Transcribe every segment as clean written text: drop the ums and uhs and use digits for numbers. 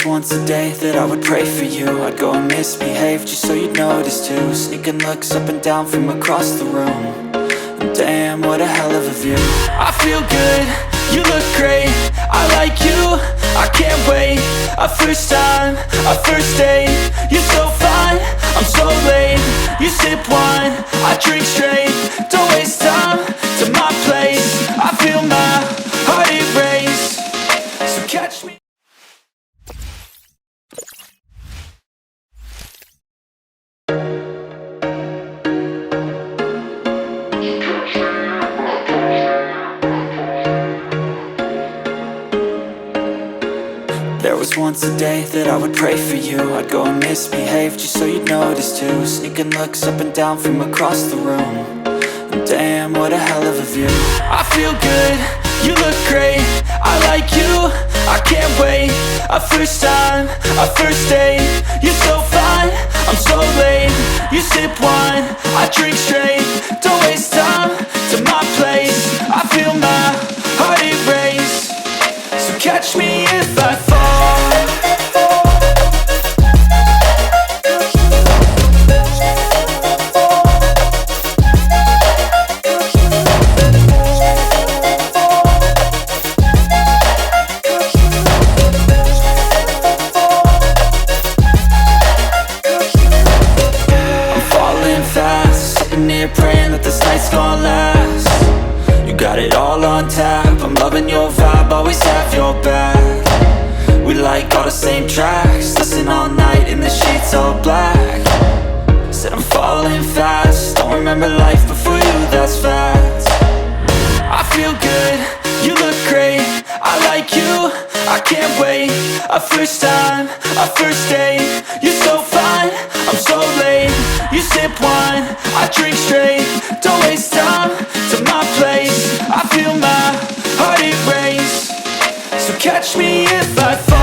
was once a day that I would pray for you. I'd go and misbehave just so you'd notice too. Sneaking looks up and down from across the room. And damn, what a hell of a view. I feel good, you look great, I like you, I can't wait. A first time, a first date, you're so fine, I'm so late. You sip wine, I drink straight, don't waste time to my place. I feel my heart erase, so catch me. There was once a day that I would pray for you. I'd go and misbehave just so you'd notice too. Sneaking looks up and down from across the room. And damn, what a hell of a view. I feel good, you look great, I like you, I can't wait. A first time, a first date, you're so fine, I'm so late. You sip wine, I drink straight, don't waste time to my place. I feel my heart erase, so catch me if I fall. Praying that this night's gonna last. You got it all on tap, I'm loving your vibe, always have your back. We like all the same tracks, listen all night in the sheets all black. Said I'm falling fast, don't remember life before you, that's fact. I feel good, you look great, I like you, I can't wait. A first time, a first date, you're so fine, I'm so late. You sip wine, I drink straight, don't waste time to my place. I feel my heart erase, so catch me if I fall.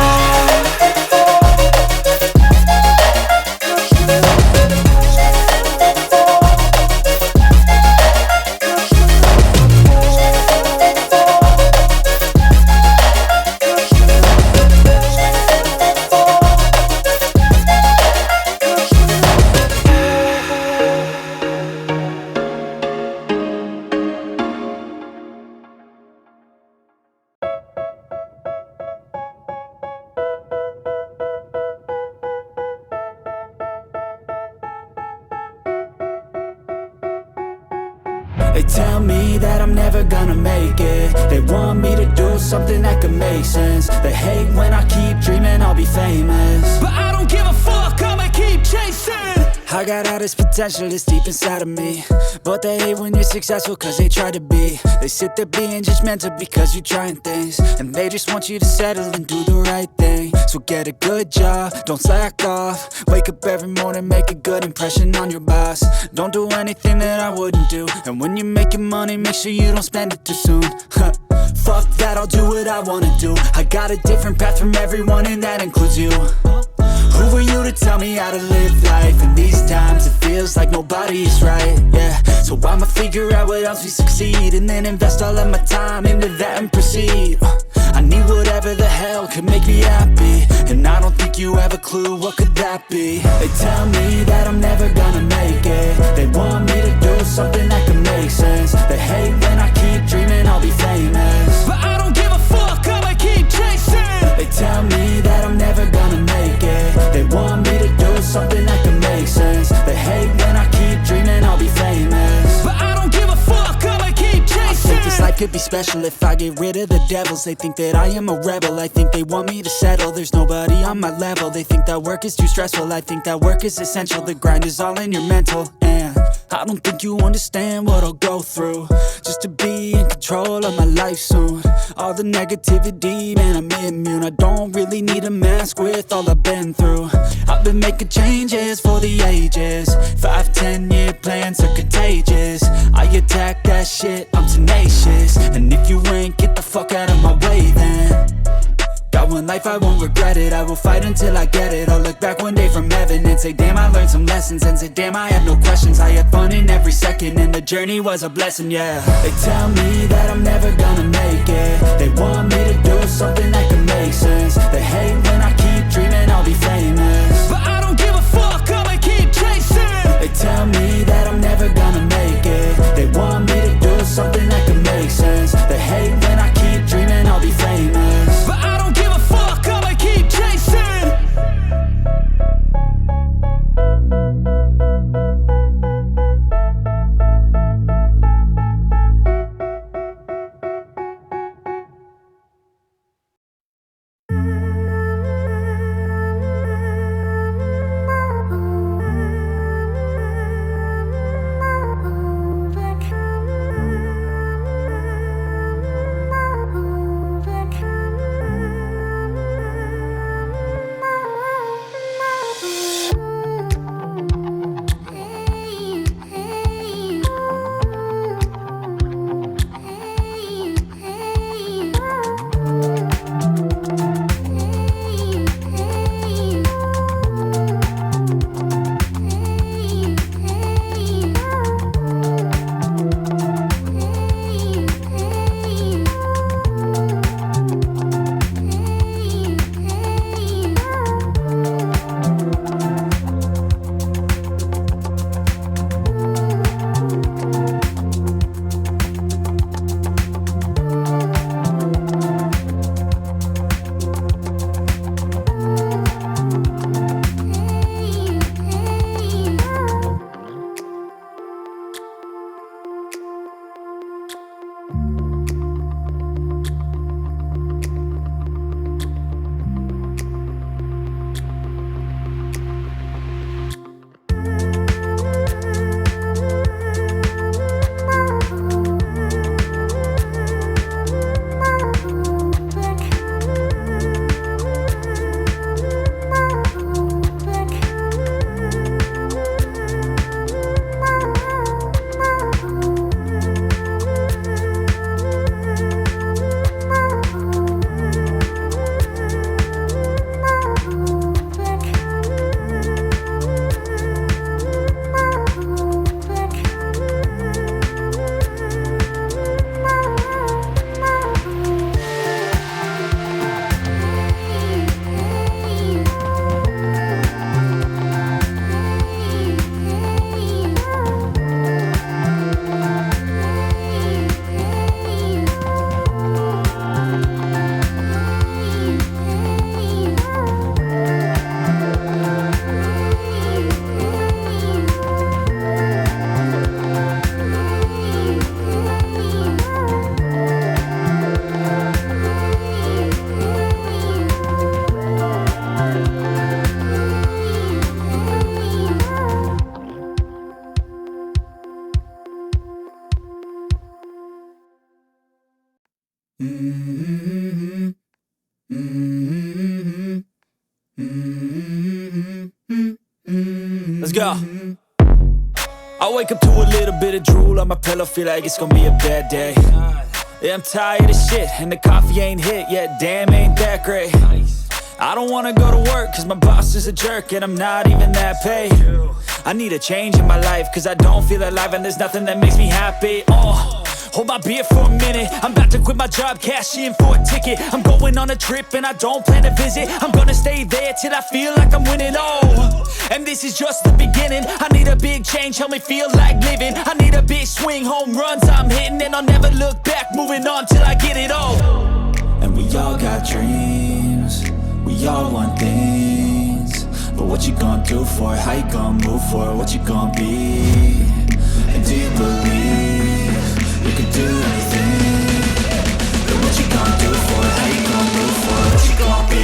They tell me that I'm never gonna make it. They want me to do something that could make sense. They hate when I keep dreaming I'll be famous, but I don't give a fuck, I'ma keep chasing. I got all this potential that's deep inside of me, but they hate when you're successful cause they try to be. They sit there being judgmental because you're trying things, and they just want you to settle and do the right thing. So get a good job, don't slack off. Wake up every morning, make a good impression on your boss. Don't do anything that I wouldn't do, and when you're making money, make sure you don't spend it too soon. Fuck that, I'll do what I wanna do. I got a different path from everyone and that includes you. Who are you to tell me how to live life? In these times it feels like nobody's right, yeah. So I'ma figure out what else we succeed, and then invest all of my time into that and proceed. I need whatever the hell could make me happy, and I don't think you have a clue what could that be. They tell me that I'm never gonna make it. They want me to do something that could make sense. They hate when I keep dreaming I'll be famous, but I don't give a fuck, I'ma keep chasing. They tell me that I'm never gonna make it. They want me to do something that could make sense. They hate when I keep dreaming I'll be famous, but I don't give a fuck, I'ma keep chasing. I think this life could be special if I get rid of the devils. They think that I am a rebel, I think they want me to settle. There's nobody on my level, they think that work is too stressful. I think that work is essential, the grind is all in your mental. And I don't think you understand what I'll go through just to be in control of my life soon. All the negativity, man, I'm immune. I don't really need a mask with all I've been through. I've been making changes for the ages. 5-10 year plans are contagious. I attack that shit, I'm tenacious. And if you ain't, get the fuck out of my way then. Got one life, I won't regret it. I will fight until I get it. I'll look back one day from heaven and say, damn, I learned some lessons. And say, damn, I had no questions. I had fun in every second, and the journey was a blessing, yeah. They tell me that I'm never gonna make it. They want me to do something that can make sense. They hate when I keep dreaming Mm-hmm. Mm-hmm. Mm-hmm. Let's go. I wake up to a little bit of drool on my pillow, feel like it's gonna be a bad day. Yeah, I'm tired of shit, and the coffee ain't hit yet, damn, ain't that great. I don't wanna go to work, cause my boss is a jerk, and I'm not even that paid. I need a change in my life, cause I don't feel alive, and there's nothing that makes me happy. Hold my beer for a minute, I'm about to quit my job, cash in for a ticket. I'm going on a trip and I don't plan to visit. I'm gonna stay there till I feel like I'm winning, and this is just the beginning. I need a big change, help me feel like living. I need a big swing, home runs I'm hitting, and I'll never look back, moving on till I get it all. And we all got dreams, we all want things, but what you gonna do for it? How you gonna move for it? What you gonna be? And do you believe you can do anything? But what you gonna do for it? How you gonna move for it? What you gonna be?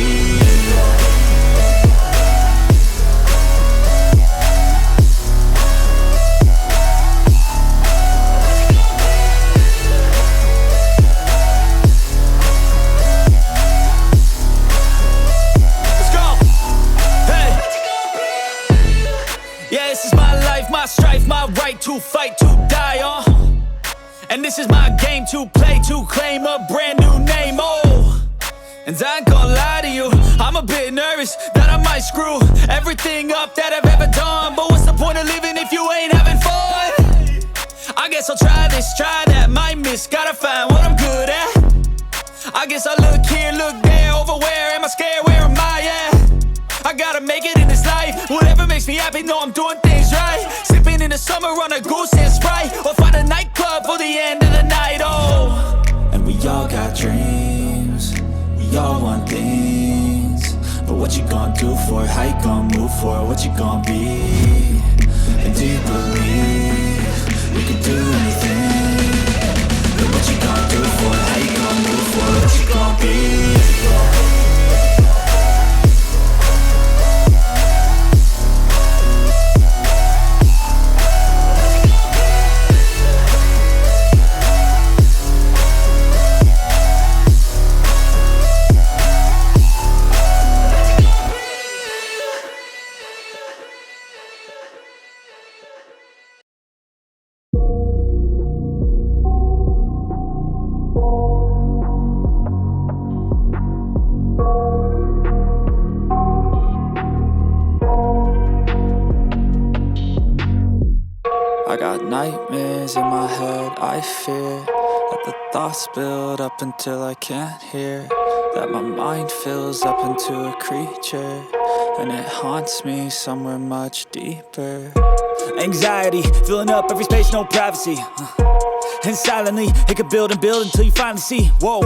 Yeah, this is my life, my strife, my right to fight, to die on. And this is my game to play, to claim a brand new name, And I ain't gonna lie to you, I'm a bit nervous that I might screw everything up that I've ever done. But what's the point of living if you ain't having fun? I guess I'll try this, try that, might miss, gotta find what I'm good at. I guess I look here, look there, over where am I scared, where am I at? I gotta make it in this life, whatever makes me happy, know I'm doing things right. Sipping in the summer on a goose and Sprite, or find a nightclub for the end of the night, And we all got dreams, we all want things, but what you gonna do for it? How you gonna move for it? What you gonna be? And do you believe you can do anything? But what you gonna do for it? How you gonna move for it? What you gonna be? I got nightmares in my head, I fear that the thoughts build up until I can't hear, that my mind fills up into a creature, and it haunts me somewhere much deeper. Anxiety, filling up every space, no privacy. And silently, it could build and build until you finally see, whoa,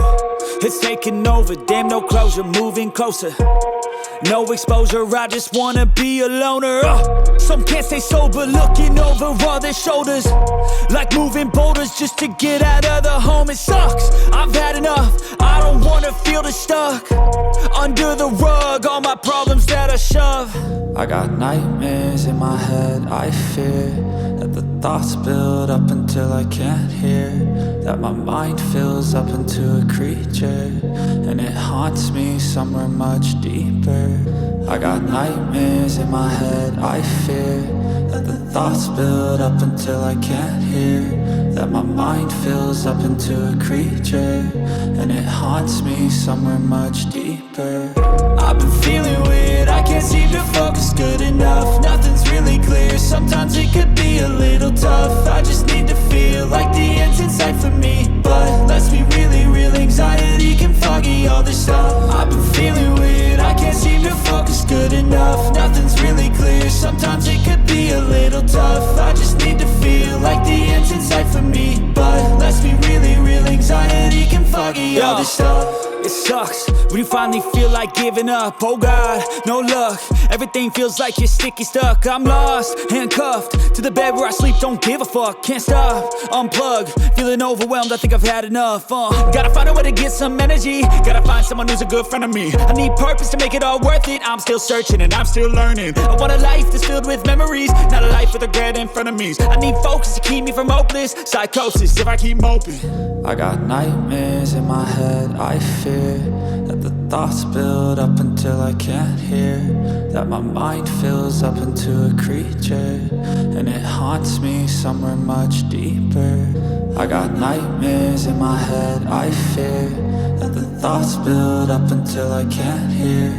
it's taking over, damn no closure, moving closer. No exposure, I just wanna be a loner. Some can't stay sober, looking over all their shoulders, like moving boulders just to get out of the home. It sucks, I've had enough, I don't wanna feel the stuck under the rug, all my problems that I shove. I got nightmares in my head, I fear that the thoughts build up until I can't hear, that my mind fills up into a creature, and it haunts me somewhere much deeper. I got nightmares in my head, I fear that the thoughts build up until I can't hear, that my mind fills up into a creature, and it haunts me somewhere much deeper. I've been feeling weird, I can't seem to focus good enough, nothing's really clear, sometimes it could be a little tough. I just need to feel like the end's in sight for me, but let's be really real, anxiety can foggy all this stuff. I've been feeling weird, I can't seem to focus good enough, nothing's really clear, sometimes it could be a little tough. I just need to feel like the end's in sight for me, but let's be really real, anxiety can foggy all this stuff. It sucks when you finally feel like giving up. Oh God, no luck. Everything feels like you're sticky stuck. I'm lost, handcuffed to the bed where I sleep. Don't give a fuck, can't stop. Unplug, feeling overwhelmed. I think I've had enough. Gotta find a way to get some energy. Gotta find someone who's a good friend of me. I need purpose to make it all worth it. I'm still searching and I'm still learning. I want a life that's filled with memories, not a life with regret in front of me. I need focus to keep me from hopeless psychosis if I keep moping. I got nightmares in my head. I fear that the thoughts build up until I can't hear, that my mind fills up into a creature and it haunts me somewhere much deeper. I got nightmares in my head. I fear that the thoughts build up until I can't hear,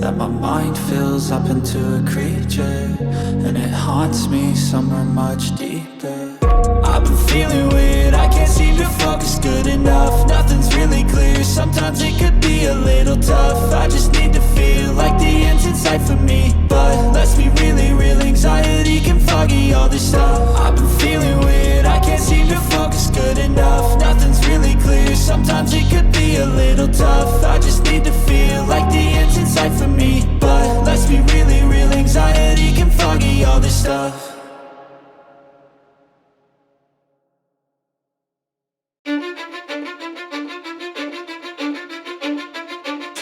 that my mind fills up into a creature and it haunts me somewhere much deeper. I've been feeling weird, I can't seem to focus good enough. Nothing's really clear, sometimes it could be a little tough. I just need to feel like the end's in sight for me, but let's be really real, anxiety can foggy all this stuff. I've been feeling weird, I can't seem to focus good enough. Nothing's really clear, sometimes it could be a little tough. I just need to feel like the end's in sight for me, but let's be really real, anxiety can foggy all this stuff.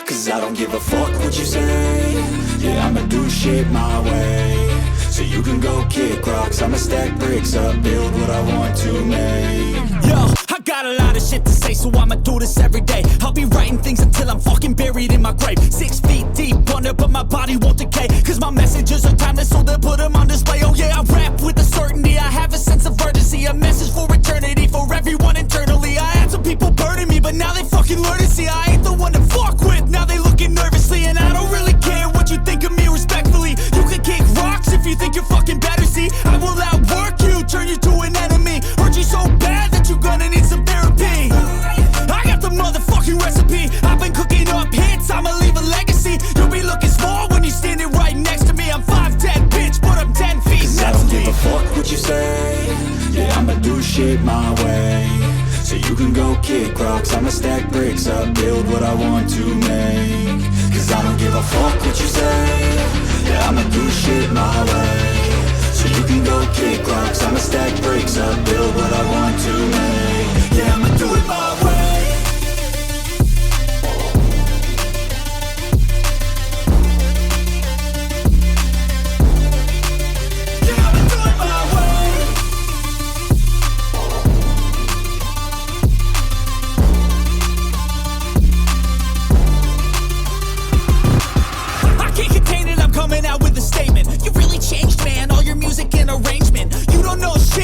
Cause I don't give a fuck what you say. Yeah, I'ma do shit my way. So you can go kick rocks, I'ma stack bricks up, build what I want to make. Yo, I got a lot of shit to say, so I'ma do this every day. I'll be writing things until I'm fucking buried in my grave. 6 feet deep under, but my body won't decay. Cause my messages are timeless, so they'll put them on display. Oh yeah, I rap with a certainty, I have a sense of urgency. A message for eternity, for everyone internally. I had some people burning me, but now they fucking learn to see I ain't the one to fuck with. Now they looking nervously, and I don't really care what you think of me respectfully. You can kick rocks if you think you're fucking better, see. I will outwork you, turn you to an enemy. Hurt you so bad that you're gonna need some therapy. I got the motherfucking recipe. I've been cooking up hits, I'ma leave a legacy. You'll be looking small when you're standing right next to me. I'm 5'10", bitch, but I'm 10 feet. Cause I don't give a fuck what you say. Yeah, I'ma do shit my way. So you can go kick rocks, I'ma stack bricks up, build what I want to make. Cause I don't give a fuck what you say. Yeah, I'ma do shit my way. So you can go kick rocks, I'ma stack bricks up, build what I want to make. Yeah, I'ma do it my way.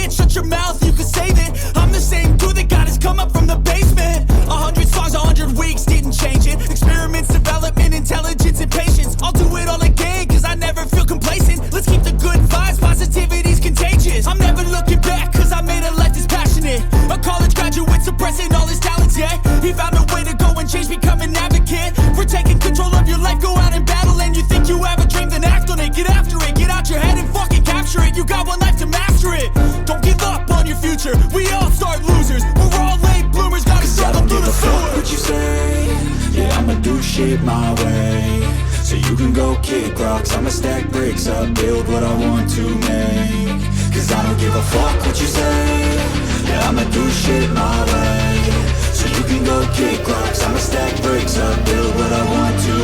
Shut your mouth, you can save it. I'm the same dude that got his come up from the basement. 100 songs, 100 weeks, didn't change it. Experiments, development, intelligence, and patience. I'll do it all again, cause I never feel complacent. Let's keep the good vibes, positivity's contagious. I'm never looking back, cause I made a life that's passionate. A college graduate suppressing all his talents, yeah. He found a way to go and change, become an advocate. For taking control of your life, go out and battle. And you think you have a dream, then act on it. Get after it, get out your head and fucking capture it. You got one life to master it. Don't give up on your future, we all start losers. We're all late bloomers, gotta start through the sewer. I don't give a fuck what you say. Yeah, I'ma do shit my way. So you can go kick rocks, I'ma stack bricks up, build what I want to make. Cause I don't give a fuck what you say. Yeah, I'ma do shit my way. So you can go kick rocks, I'ma stack bricks up, build what I want to